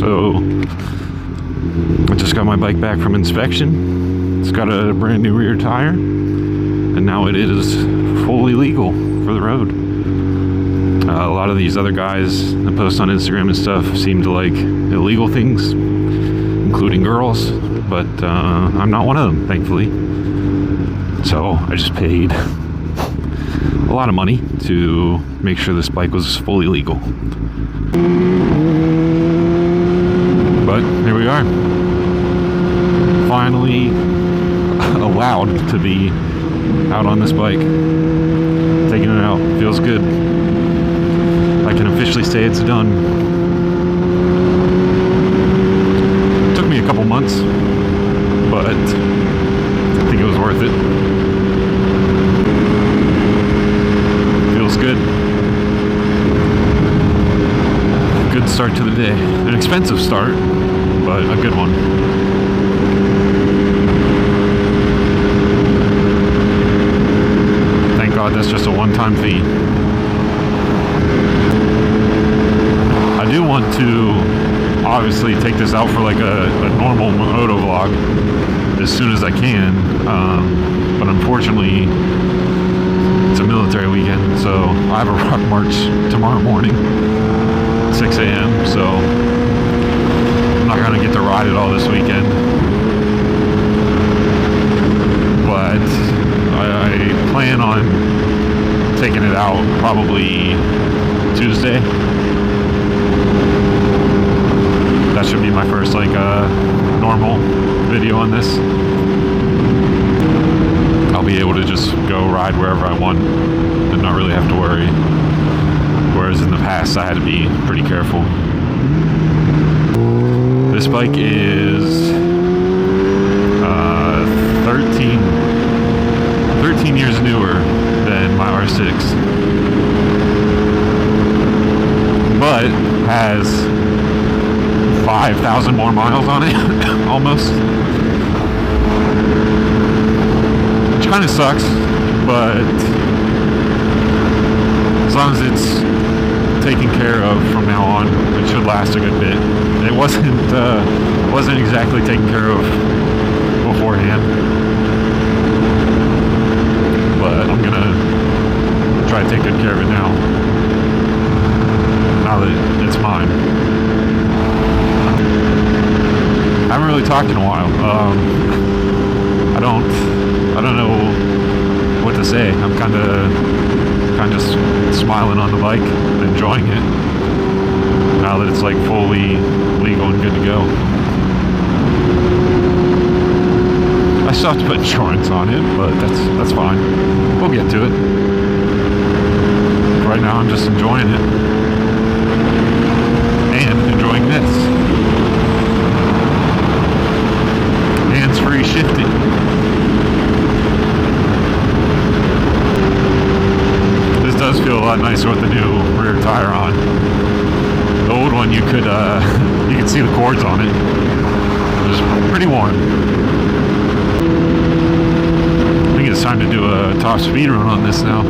So I just got my bike back from inspection. It's got a brand new rear tire, and now it is fully legal for the road. A lot of these other guys that post on Instagram and stuff seem to like illegal things, including girls, but I'm not one of them, thankfully. So I just paid a lot of money to make sure this bike was fully legal. But here we are, finally allowed to be out on this bike, taking it out. Feels good. I can officially say it's done. It took me a couple months, but I think it was worth it. Feels good. Good start to the day. An expensive start, but a good one. Thank God that's just a one-time fee. I do want to obviously take this out for like a normal motovlog as soon as I can, but unfortunately it's a military weekend, so I have a rock march tomorrow morning, 6 a.m., so I'm not gonna get to ride it all this weekend. But I plan on taking it out probably Tuesday. That should be my first like normal video on this. I'll be able to just go ride wherever I want and not really have to worry. Whereas in the past I had to be pretty careful. This bike is 13 years newer than my R6, but has 5,000 more miles on it, almost. Which kind of sucks, but as long as it's taken care of from now on, it should last a good bit. It wasn't exactly taken care of beforehand, but I'm gonna try to take good care of it now that it's mine. I haven't really talked in a while. I don't know what to say. I'm kind of just smiling on the bike, enjoying it now that it's like fully legal and good to go. I still have to put insurance on it, but that's fine. We'll get to it. Right now I'm just enjoying it and enjoying this. Hands-free shifting. This does feel a lot nicer with the new rear tire on. The old one, you could see the cords on it. It was pretty warm. I think it's time to do a top speed run on this now.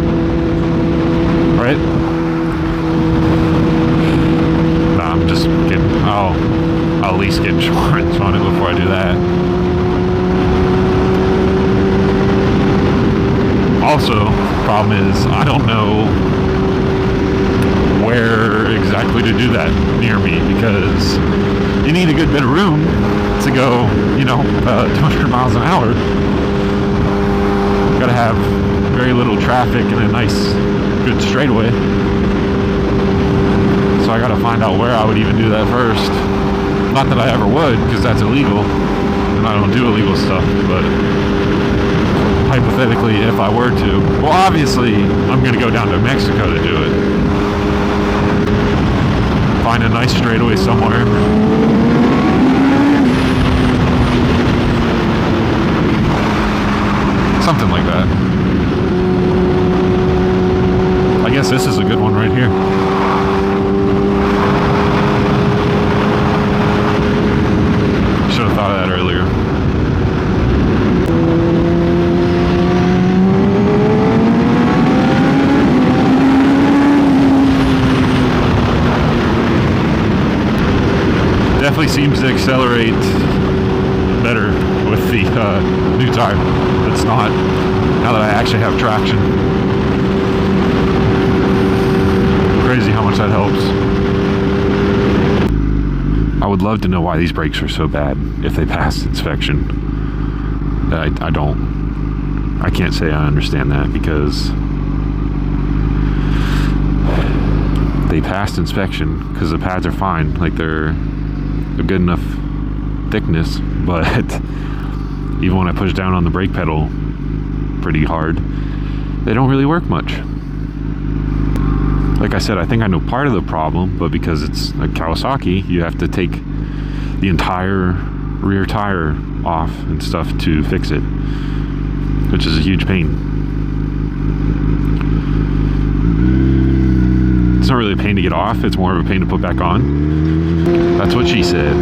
Right? Nah, I'm just kidding. I'll at least get insurance on it before I do that. Also, the problem is I don't know where exactly to do that near me, because you need a good bit of room to go, 200 miles an hour. Gotta have very little traffic and a nice, good straightaway. So I gotta find out where I would even do that first. Not that I ever would, because that's illegal, and I don't do illegal stuff, but hypothetically, if I were to, well, obviously, I'm gonna go down to Mexico to do it. Find a nice straightaway somewhere. Something like that. I guess this is a good one right here. Should have thought of that earlier. definitely seems to accelerate better with the new tire. It's not, now that I actually have traction. Crazy how much that helps. I would love to know why these brakes are so bad if they pass inspection. I don't. I can't say I understand that, because they passed inspection because the pads are fine. Like they're good enough thickness, but even when I push down on the brake pedal pretty hard, they don't really work much. Like I said, I think I know part of the problem, but because it's a Kawasaki, you have to take the entire rear tire off and stuff to fix it, which is a huge pain. It's not really a pain to get off, it's more of a pain to put back on. That's what she said.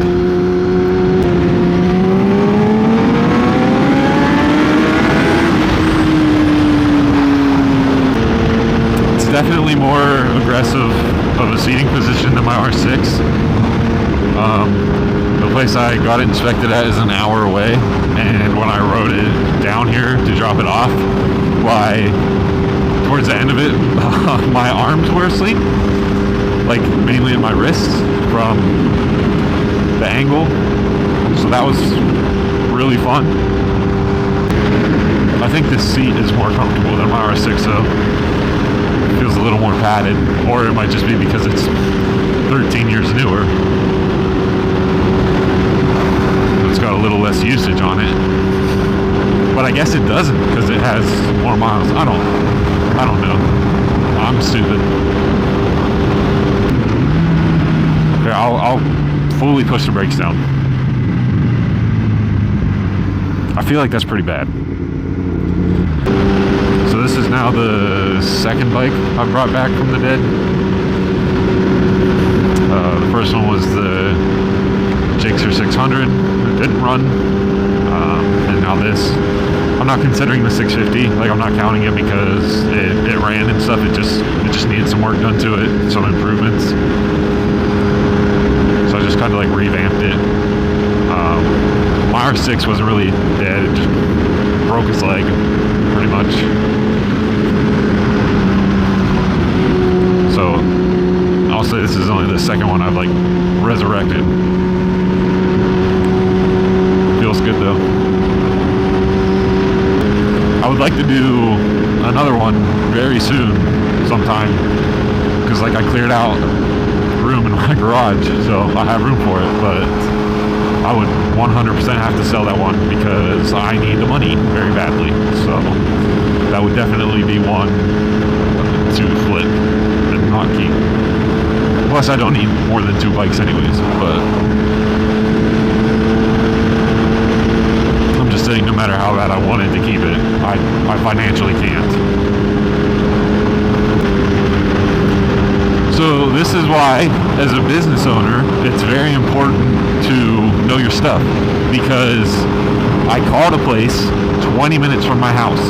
Definitely more aggressive of a seating position than my R6. The place I got it inspected at is an hour away, and when I rode it down here to drop it off, towards the end of it, my arms were asleep, like mainly at my wrists from the angle, so that was really fun. I think this seat is more comfortable than my R6 though. Feels a little more padded, or it might just be because it's 13 years newer. It's got a little less usage on it, but I guess it doesn't because it has more miles. I don't know. I'm stupid. Here, I'll fully push the brakes down. I feel like that's pretty bad. So this is now the second bike I brought back from the dead. The first one was the Gixxer 600. It didn't run. And now this. I'm not considering the 650. Like, I'm not counting it because it ran and stuff. It just needed some work done to it, some improvements. So I just kind of like revamped it. My R6 wasn't really dead. It just broke its leg, pretty much. So I'll say this is only the second one I've like resurrected. Feels good though. I would like to do another one very soon sometime, because like I cleared out room in my garage, so I have room for it, but I would 100% have to sell that one because I need the money very badly. So that would definitely be one to flip and not keep. Plus I don't need more than 2 bikes anyways, but I'm just saying no matter how bad I wanted to keep it, I financially can't. So this is why, as a business owner, it's very important to know your stuff, because I called a place 20 minutes from my house,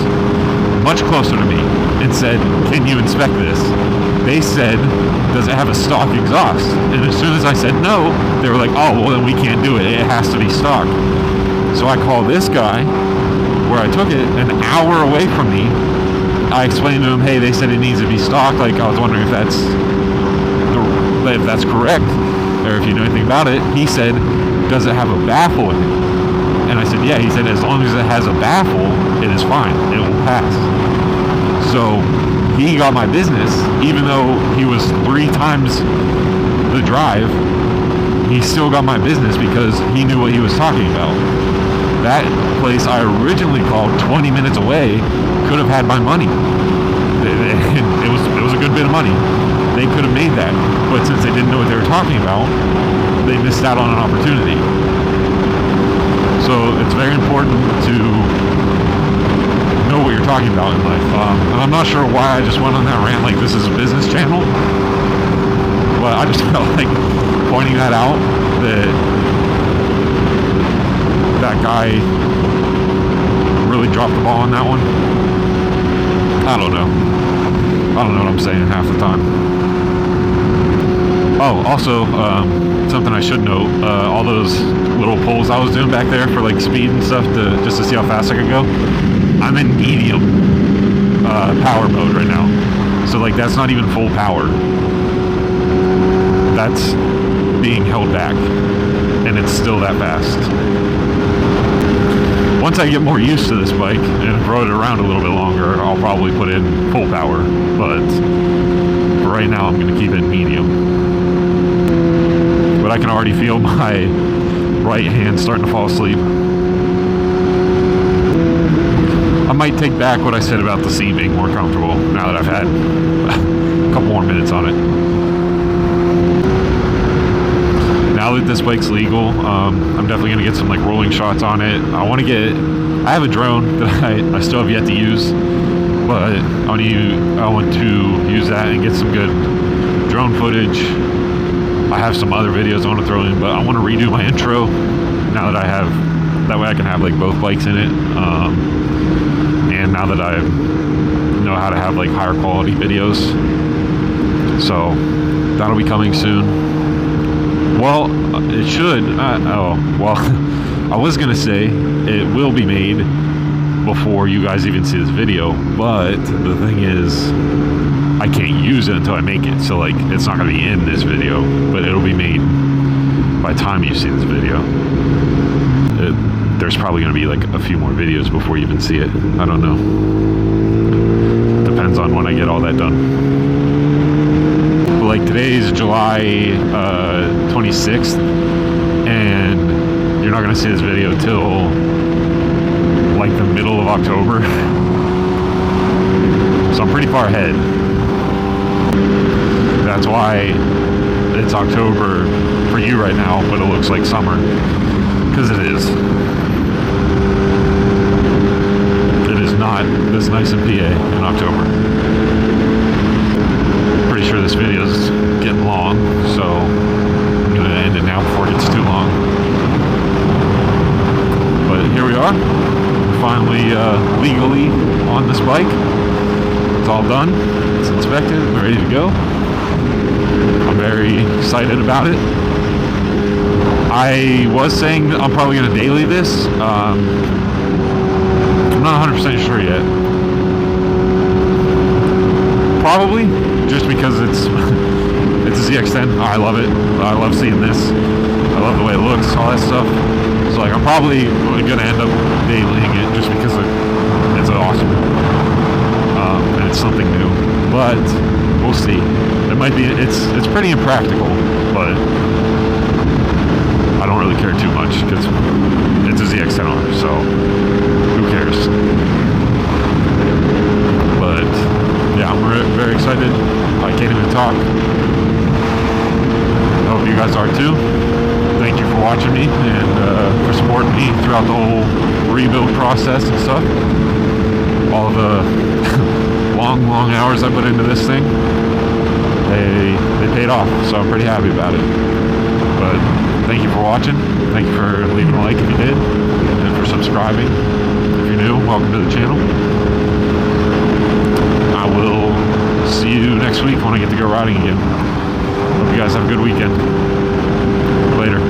much closer to me, and said, can you inspect this? They said, does it have a stock exhaust? And as soon as I said no, they were like, oh, well then we can't do it, it has to be stock. So I called this guy, where I took it, an hour away from me. I explained to him, hey, they said it needs to be stock, like I was wondering if that's correct, or if you know anything about it. He said, does it have a baffle in it? And I said, yeah. He said, as long as it has a baffle, it is fine, it will pass. So he got my business, even though he was 3 times the drive, he still got my business because he knew what he was talking about. That place I originally called 20 minutes away could have had my money. It was a good bit of money. They could have made that, but since they didn't know what they were talking about, they missed out on an opportunity. So it's very important to know what you're talking about in life. And I'm not sure why I just went on that rant like this is a business channel, but I just felt like pointing that out, that guy really dropped the ball on that one. I don't know what I'm saying half the time. Oh, also, something I should note, all those little pulls I was doing back there for like speed and stuff just to see how fast I could go, I'm in medium power mode right now. So like that's not even full power. That's being held back, and it's still that fast. Once I get more used to this bike and rode it around a little bit longer, I'll probably put in full power, but for right now I'm going to keep it in medium. But I can already feel my right hand starting to fall asleep. I might take back what I said about the seat being more comfortable now that I've had a couple more minutes on it. Now that this bike's legal, I'm definitely going to get some like rolling shots on it. I have a drone that I still have yet to use, but I want to use that and get some good drone footage. I have some other videos I want to throw in, but I want to redo my intro now that that way I can have like both bikes in it. And now that I know how to have like higher quality videos. So that'll be coming soon. Well, it should. I was going to say it will be made before you guys even see this video, but the thing is, I can't use it until I make it. So like, it's not going to be in this video, but it'll be made by the time you see this video. There's probably going to be like a few more videos before you even see it. I don't know. Depends on when I get all that done. But like today is July 26th, and you're not going to see this video till like the middle of October. So I'm pretty far ahead. That's why it's October for you right now, but it looks like summer, because it is. It is not this nice in PA in October. Pretty sure this video is getting long, so I'm going to end it now before it gets too long. But here we are, finally legally on this bike. It's all done, it's inspected, we're ready to go. I'm very excited about it. I was saying that I'm probably going to daily this. I'm not 100% sure yet. Probably, just because it's a ZX-10. I love it. I love seeing this. I love the way it looks, all that stuff. So like, I'm probably going to end up dailying it just because it's awesome. And it's something new. But we'll see. It might be. It's pretty impractical, but I don't really care too much because it's a ZX-10R, so who cares? But yeah, I'm very excited. I can't even talk. I hope you guys are too. Thank you for watching me and for supporting me throughout the whole rebuild process and stuff. All the long hours I put into this thing, they paid off, so I'm pretty happy about it. But thank you for watching. Thank you for leaving a like if you did, and for subscribing. If you're new, welcome to the channel. I will see you next week when I get to go riding again. Hope you guys have a good weekend. Later.